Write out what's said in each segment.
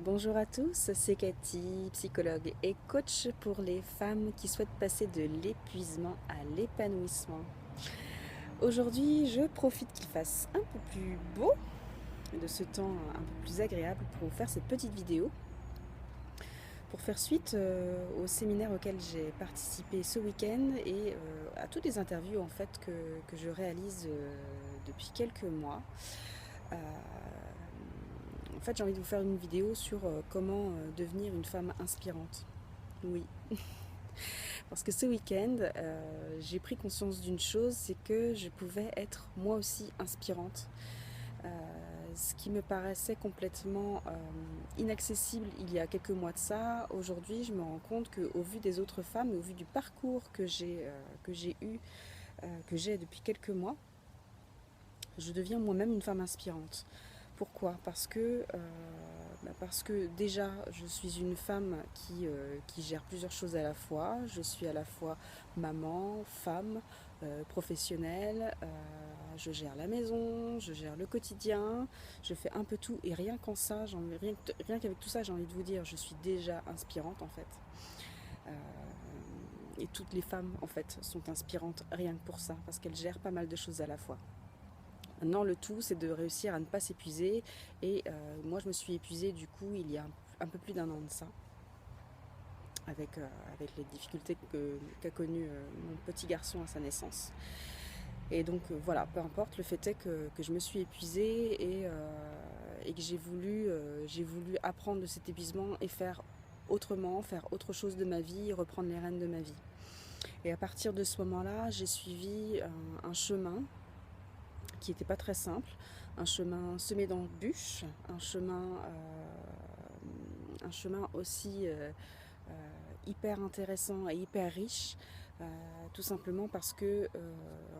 Bonjour à tous, c'est Cathy, psychologue et coach pour les femmes qui souhaitent passer de l'épuisement à l'épanouissement. Aujourd'hui, je profite qu'il fasse un peu plus beau, de ce temps un peu plus agréable pour vous faire cette petite vidéo, pour faire suite au séminaire auquel j'ai participé ce week-end et à toutes les interviews en fait que je réalise depuis quelques mois. Euh, En fait, j'ai envie de vous faire une vidéo sur comment devenir une femme inspirante. Oui, parce que ce week-end, j'ai pris conscience d'une chose, c'est que je pouvais être moi aussi inspirante. Euh, Ce qui me paraissait complètement inaccessible il y a quelques mois de ça, aujourd'hui je me rends compte qu'au vu des autres femmes, au vu du parcours que j'ai eu, que j'ai depuis quelques mois, je deviens moi-même une femme inspirante. Pourquoi? Parce que déjà, je suis une femme qui gère plusieurs choses à la fois. Je suis à la fois maman, femme, professionnelle. Je gère la maison, je gère le quotidien. Je fais un peu tout. Et rien qu'en ça, rien qu'avec tout ça, j'ai envie de vous dire, je suis déjà inspirante en fait. Euh, et toutes les femmes en fait sont inspirantes rien que pour ça, parce qu'elles gèrent pas mal de choses à la fois. Maintenant, le tout, c'est de réussir à ne pas s'épuiser. Et moi, je me suis épuisée du coup il y a un peu plus d'un an de ça, avec les difficultés qu'a connues mon petit garçon à sa naissance. Et donc voilà, peu importe, le fait est que je me suis épuisée et que j'ai voulu apprendre de cet épuisement et faire autrement, faire autre chose de ma vie, reprendre les rênes de ma vie. Et à partir de ce moment-là, j'ai suivi un chemin qui n'était pas très simple, un chemin semé d'embûches, un chemin aussi hyper intéressant et hyper riche, tout simplement parce que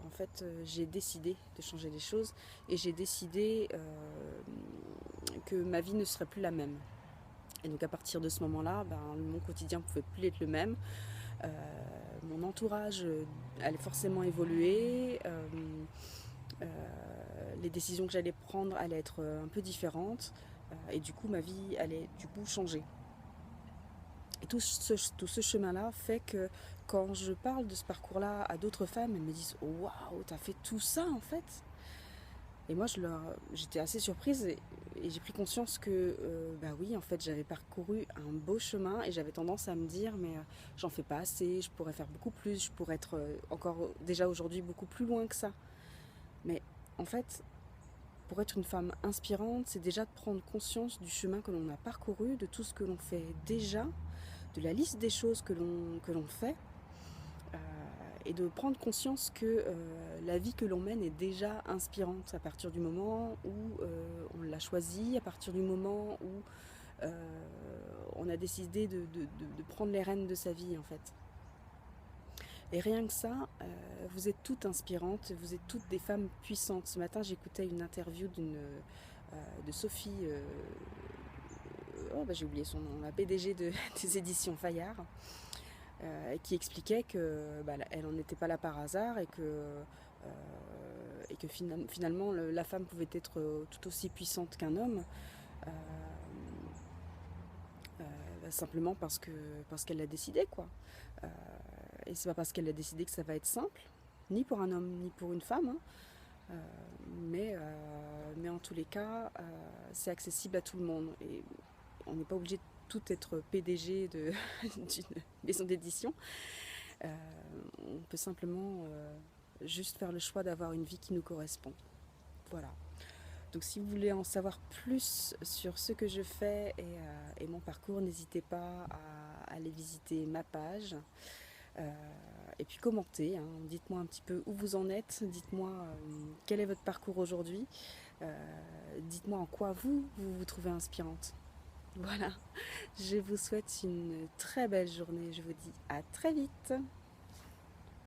en fait j'ai décidé de changer les choses et j'ai décidé que ma vie ne serait plus la même. Et donc à partir de ce moment-là, mon quotidien ne pouvait plus être le même. Euh, Mon entourage allait forcément évoluer. Euh, les décisions que j'allais prendre allaient être un peu différentes. Et du coup, ma vie allait du coup changer. Et tout ce chemin-là fait que quand je parle de ce parcours-là à d'autres femmes, elles me disent oh, waouh, t'as fait tout ça en fait. Et moi, j'étais assez surprise et j'ai pris conscience que, bah oui, en fait, j'avais parcouru un beau chemin et j'avais tendance à me dire, mais j'en fais pas assez, je pourrais faire beaucoup plus, je pourrais être encore déjà aujourd'hui beaucoup plus loin que ça. Mais en fait, pour être une femme inspirante, c'est déjà de prendre conscience du chemin que l'on a parcouru, de tout ce que l'on fait déjà, de la liste des choses que l'on fait, euh, et de prendre conscience que la vie que l'on mène est déjà inspirante à partir du moment où on l'a choisie, à partir du moment où on a décidé de prendre les rênes de sa vie en fait. Et rien que ça, vous êtes toutes inspirantes, vous êtes toutes des femmes puissantes. Ce matin, j'écoutais une interview de Sophie, j'ai oublié son nom, la PDG des éditions Fayard, qui expliquait que elle n'en était pas là par hasard et que finalement la femme pouvait être tout aussi puissante qu'un homme, euh, simplement parce qu'elle l'a décidé quoi. Euh, et c'est pas parce qu'elle a décidé que ça va être simple, ni pour un homme ni pour une femme, hein. Euh, mais en tous les cas, c'est accessible à tout le monde. Et on n'est pas obligé de tout être PDG d'une maison d'édition. Euh, on peut simplement juste faire le choix d'avoir une vie qui nous correspond. Voilà. Donc si vous voulez en savoir plus sur ce que je fais et mon parcours, n'hésitez pas à aller visiter ma page. Euh, et puis commentez, hein. Dites-moi un petit peu où vous en êtes, dites-moi quel est votre parcours aujourd'hui, dites-moi en quoi vous vous trouvez inspirante. Voilà, je vous souhaite une très belle journée, je vous dis à très vite.